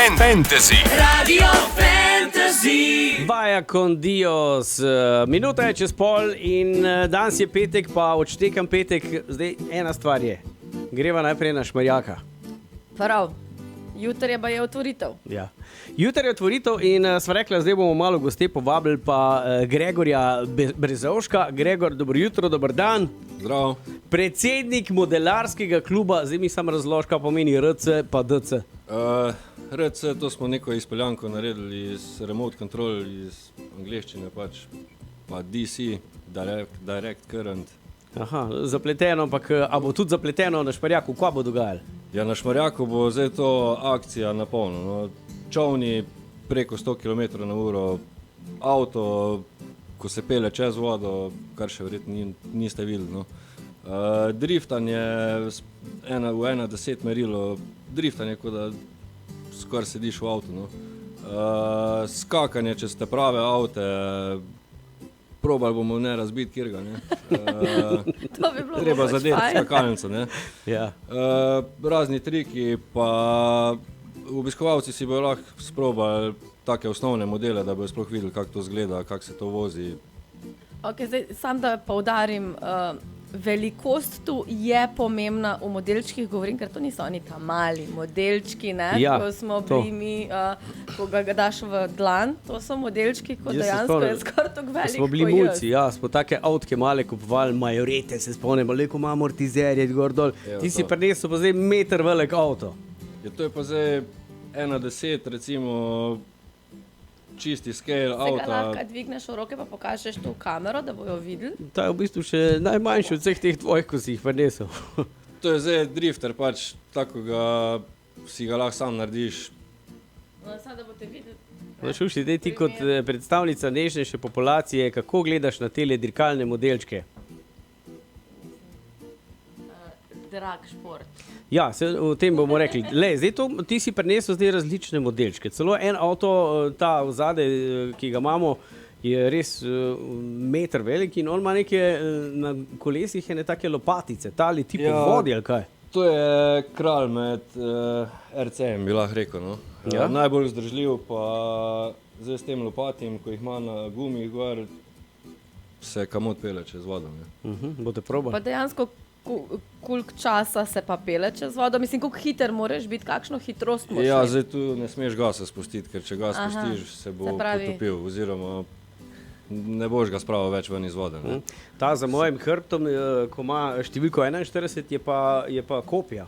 Fantasy. Radio Fantasy. Vaja con Dios, minuta je čez pol in danes je petek, pa odštekam petek. Zdaj ena stvar je, greva najprej na Šmarjaka. Prav, jutri je baje otvoritev. Ja. Jutri je otvoritev in sva rekla, zdaj bomo malo goste povabili pa Gregorja Brezovška. Gregor, dobro jutro, dober dan. Zdravo. Predsednik modelarskega kluba, zdaj mi sam razloži, kaj pomeni RC pa DC. RC, to smo neko izpeljanko naredili iz remote control, iz angleščine pač, pa DC, direct current. Aha, zapleteno, ampak a bo tudi zapleteno na Šmarjaku, kaj bo dogajalo? Ja, na Šmarjaku bo zdaj to akcija na polno. No. Čovni preko 100 km/h, avto, ko se pele čez vodo, kar še verjetno niste videli. No. Driftanje v 1:10 merilo, driftanje, kot da skoraj sediš v avtu. No. Skakanje, če ste prave avte, probali bomo ne razbiti kjerga. Ne. To bi bilo treba mogoče zadeti fajn. skakalnico. Ne. Ja. Razni triki, pa obiskovalci si bojo lahko sprobali take osnovne modele, da bojo sploh videli, kako to izgleda, kako se to vozi. Okay, zdaj, sam da poudarim, velikost tu je pomembna v modelčkih, govorim, ker to niso oni ta mali modelčki, ne? Ja, ko smo to. bili mi, ko ga daš v dlan, to so modelčki, ko Jaz se dejansko spomnim, je skoraj tako velik smo bili kot jaz. mulci, ja, smo take avtke male kupovali, majorete se spomnimo, leko ima amortizerje, gor dol. Evo Ti si to. prinesel pa zdaj meter velik avto. Ja, to je pa zdaj 1:10, recimo čisti scale Se ga lahko avta. dvigneš v roke pa pokažeš to v kamero, da bojo videli. To je v bistvu še najmanjši od vseh teh tvojih, ko si jih prinesel. To je zdaj drifter, pač tako ga si ga lahko sam narediš. No, sad, da boste videli. Šuši, zdaj ti kot predstavnica nežnejše populacije, kako gledaš na tele dirkalne modelčke? Drag šport. Ja, o tem bomo rekli. Zdaj ti si prinesel zdaj različne modelčke. Celo en avto, ta vzadej, ki ga imamo, je res meter velik in on ima neke, na kolesih je ne take lopatice, ta leti po vodi ali kaj. To je kralj med RC-jem, bi lahko rekel. No. Ja. Najbolj vzdržljiv, pa zdaj s tem lopatim, ko jih ima na gumih gor, se kamot pele čez vodo. Ne. Boste probali? Pa dejansko, koliko časa se pa pele čez vodo? Mislim, koliko hiter moraš biti, kakšno hitrost moraš Ja, imeti? zdaj tu ne smeš gasa spustiti, ker če gas spustiš, se bo se pravi- potopil, oziroma ne boš ga spravil več ven iz vode. Ne. Ta za mojim hrbtom, ko ima številko 41, je pa kopija.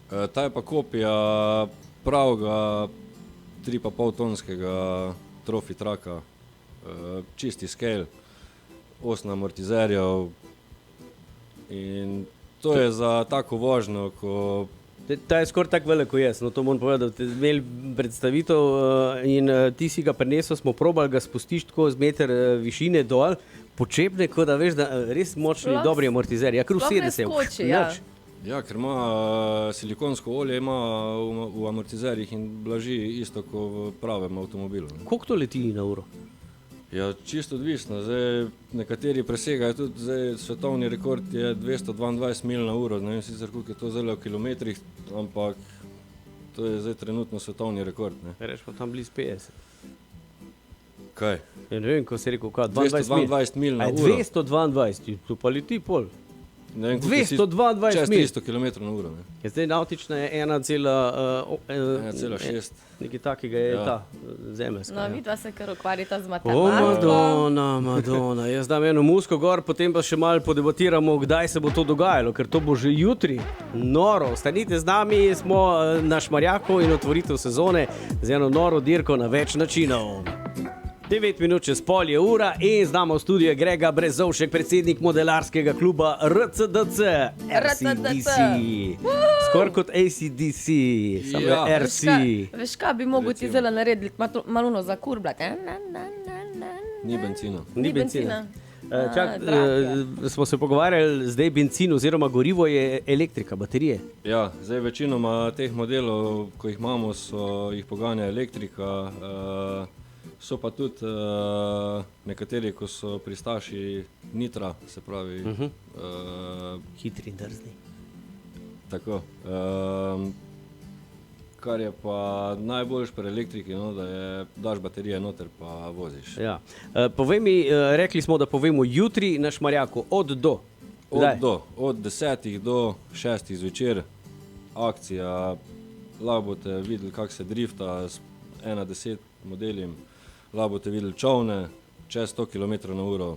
Ta je pa kopija pravega 3,5 tonskega trofi traka, čisti scale, 8 amortizerjev in to je za tako vožnjo, ko Ta je skoraj tako velik kot jaz, no to moram povedati, da ste imeli predstavitev in ti si ga prinesel, smo probali ga spustiš tako z meter višine dol, počepne, kot da veš, da res močni, Sploh- dobri amortizerji, ja, kar sploh vsede ne se. skoči, ja. Nič. ja, ker ima silikonsko olje ima v amortizerjih in blaži isto kot v pravem avtomobilu. Ne. Koliko to leti na uro? Ja, čisto odvisno. Zdaj, nekateri presegajo tudi, zdaj, svetovni rekord je 222 mil na uro. Ne vem sicer, koliko je to zdaj v kilometrih, ampak to je zdaj trenutno svetovni rekord. Ne. Reš pa tam blizu 50. Kaj? Ja, ne vem, ko si rekel, kaj, 22 mil. 222 mil na Aj, uro. 222, tu pa leti pol. Ne vem, koliko je 222 čez mil. 300 km na uro. Ne. Ja, zdaj nautična je 1,6. Nekaj takega je Ja. ta zemeljska. No, ja. vidva se kar ukvarjata z O, matematiko. Madonna, jaz dam eno musko gor, potem pa še malo podebatiramo, kdaj se bo to dogajalo, ker to bo že jutri. Noro, ostanite z nami, smo na Šmarjaku in otvoritev sezone z eno noro dirko na več načinov. 9 minut čez pol je ura in z nama v studiu je Grega Brezovšek, predsednik modelarskega kluba RCDC. RCDC. Skoraj kot ACDC, samo Ja. je RC. Veš kaj bi mogel ti zelo narediti, malo zakurbljati. Ni benzina. Ni benzina. Čak, Zrak smo se pogovarjali, zdaj benzin oziroma gorivo je elektrika, baterije. Ja, zdaj večinoma teh modelov, ko jih imamo, jih poganja elektrika. So pa tudi nekateri, ko so pristaši nitra, se pravi. Hitri in drzni. Tako. kar je pa najboljš pri elektriki, no, da je daš baterije noter pa voziš. Ja. Povej mi, rekli smo, da povemo jutri na Šmarjaku od do. Od 10 do 6 zvečer akcija, lahko boste videli, kako se drifta s 1.10 modeljem, lahko boste videli čovne čez 100 km/h.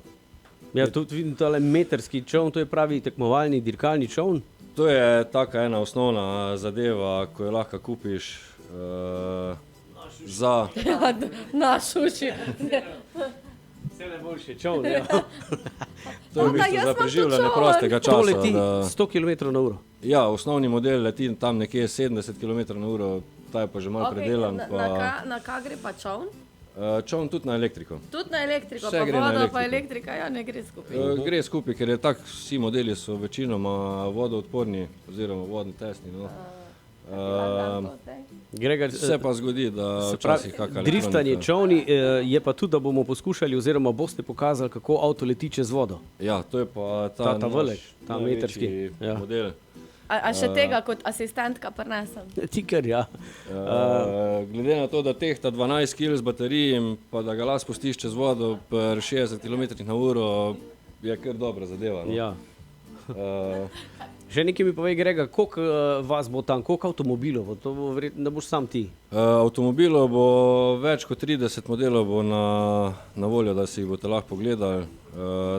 Ja, tudi vidim tale metrski čovn, to je pravi tekmovalni dirkalni čovn. To je taka ena osnovna zadeva, ko jo lahko kupiš za... Naš uši. Vse najboljše čovn, ja. To je v bistvu za preživljanje prostega časa. To leti 100 km/h. Ja, osnovni model leti tam nekje 70 km/h, ta je pa že malo predelan. Na kaj gre pa čovn? Čovn tudi na elektriko. Tudi na elektriko, Vse pa gre na voda elektriko. pa elektrika, ja, ne gre skupaj. Gre skupaj, ker je tako, vsi modeli so večinoma vodoodporni oziroma vodno tesni. No. Gregor, Se pa zgodi, da včasih kakšna driftanje elektronika. čovni je pa tudi, da bomo poskušali oziroma boste pokazali, kako avto leti čez vodo. Ja, to je pa ta Ta velik, ta največji metrski, ja. model. A še tega kot asistentka prinesem? Tikar, ja. Glede na to, da tehta 12 kg z baterijem, pa da ga lahko spustiš čez vodo per 60 km/h, je kar dobra zadeva. No? Ja. Že nekaj mi povej, Grega, koliko vas bo tam, koliko avtomobilov bo, to bo verjetno, da boš sam ti. Avtomobilov bo več kot 30 modelov bo na voljo, da si jih boste lahko pogledali.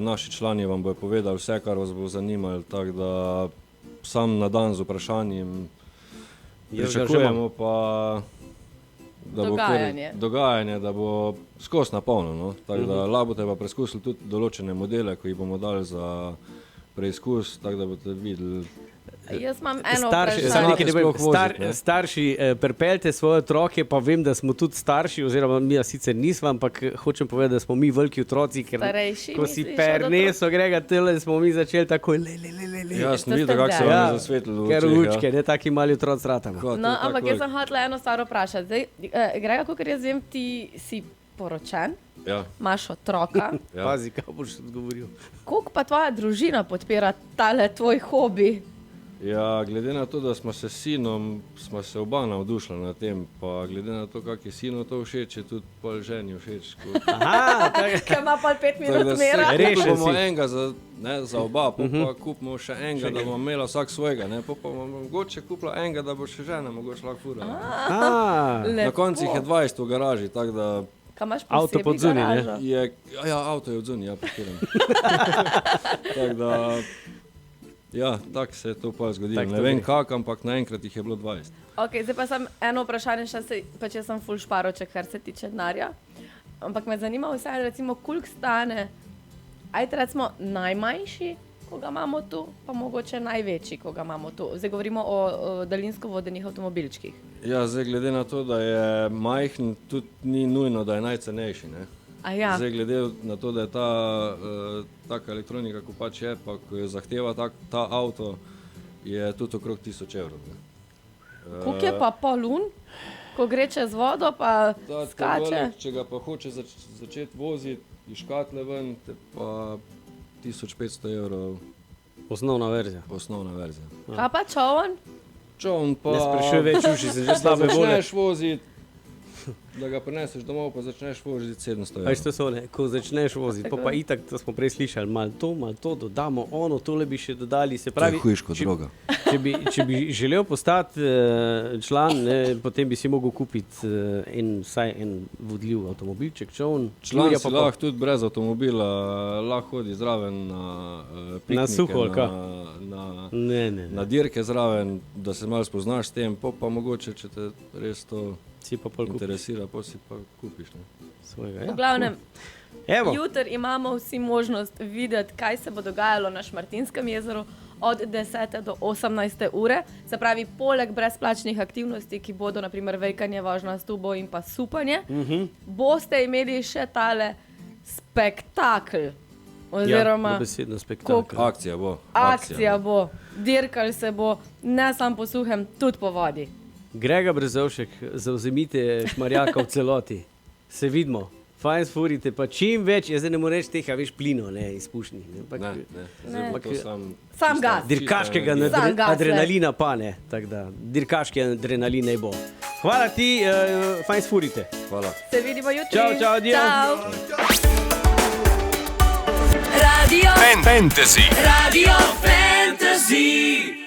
Naši člani vam bojo povedali vse, kar vas bo zanimalo, tako da sam na dan z vprašanjem pričakujemo pa, da bo dogajanje, da bo skozi napolno. No? Tako da lahko boste pa preizkusili tudi določene modele, ko jih bomo dali za preizkus, tako da boste videli. Jaz imam eno vprašanje. Starši, pripeljte svoje otroke, pa vem, da smo tudi starši, oziroma mi sicer nismo, ampak hočem povedati, da smo mi veliki otroci, ker Starejši, ko si misliš, perneso, Grega, tele smo mi začeli takoj Ja, sem videl, kako se vam je zasvetlilo v ker očeh, učke, ne taki mali otroci ratamo. No, ampak jaz sem hotela eno stvar vprašati. Zdaj, Grega, kakor jaz vem, ti si poročen, Ja. imaš otroka. Ja. Pazi, kaj boš odgovoril. Koliko pa tvoja družina podpira tale tvoj hobi? Ja, glede na to, da smo se s sinom, smo se oba navdušili na tem, pa glede na to, kak je sinu to všeč, je tudi pol ženi všeč. Aha, Ker ima pa 5 minut mera. Rešen bomo si. enega za oba, pa kupimo še enega, da bomo imela vsak svojega, ne, pa bomo mogoče kupila enega, da bo še žena mogoče lahko furala. Na koncu jih je 20 v garaži, tako da Kaj imaš Avto posebej pod zunaj, ne? garažo? ja, avto je odzunaj, ja, parkiram. Tako da, ja, tako se je to pa zgodilo. Tak to Ne vem gre. kak, ampak naenkrat jih je bilo 20. Ok, zdaj pa sem eno vprašanje, pač jaz sem ful šparoček, kar se tiče denarja. Ampak me zanima vse, recimo, koliko stane, ajde recimo najmanjši, ko ga imamo tu, pa mogoče največji, ko ga imamo tu. Zdaj govorimo o daljinsko vodenih avtomobilčkih. Ja, zdaj glede na to, da je majhen, tudi ni nujno, da je najcenejši, ne. A ja, Zdaj glede na to, da je taka elektronika, ko pač je, pa ko jo zahteva ta avto, je tudi okrog 1000 evrov. Ne. koliko je pa polun, ko gre čez vodo, pa Ta skače? velik, če ga pa hoče začeti voziti iz škatle ven, te pa 1500 evrov Osnovna verzija. osnovna verzija. Kaj pa čovn? Čovn pa... Ne sprašuj več uši, sem že da slabe volje. začneš voziti, da ga prineseš domov, pa začneš voziti 700 Veš, evrov. to so ne, ko začneš voziti, pa itak, to smo prej slišali, malo to, dodamo ono, tole bi še dodali, se pravi. hujš kot droga. Če bi želel postati član, ne, potem bi si mogel kupiti vsaj en vodljiv avtomobilček, čovn. Član Jurja si pa lahko tudi brez avtomobila, lahko hodi zraven na piknike, suho, ali kaj? na Ne. dirke zraven, da se malo spoznaš s tem, pa mogoče, če te res to Si pa pol kupiš interesira, pa si pa kupiš. Ne? svojega. V Ja. glavnem, Evo, jutri imamo vsi možnost videti, kaj se bo dogajalo na Šmartinskem jezeru od 10. do 18. ure. Se pravi, poleg brezplačnih aktivnosti, ki bodo naprimer vejkanje, vožnja s tubo in pa supanje, boste imeli še tale spektakel. Oziroma, dobesedno spektakel. Akcija bo. akcija bo, dirkal se bo, ne samo po suhem, tudi po vodi. Grega Brezovšek, zavzemite Šmarjaka v celoti. Se vidimo. Fajn sfurite, pa čim več, jaz zdaj ne morem reči teh, a veš, plinov, ne, izpušnih. Ne, Zdaj bo to Sam gas. dirkaškega Sam gas, adrenalina pa ne, tako da dirkaški adrenalin ne bo. Hvala ti, fajn sfurite. Hvala. Se vidimo jutri. Čau, adijo. Čau. Radio Fantasy. Radio Fantasy.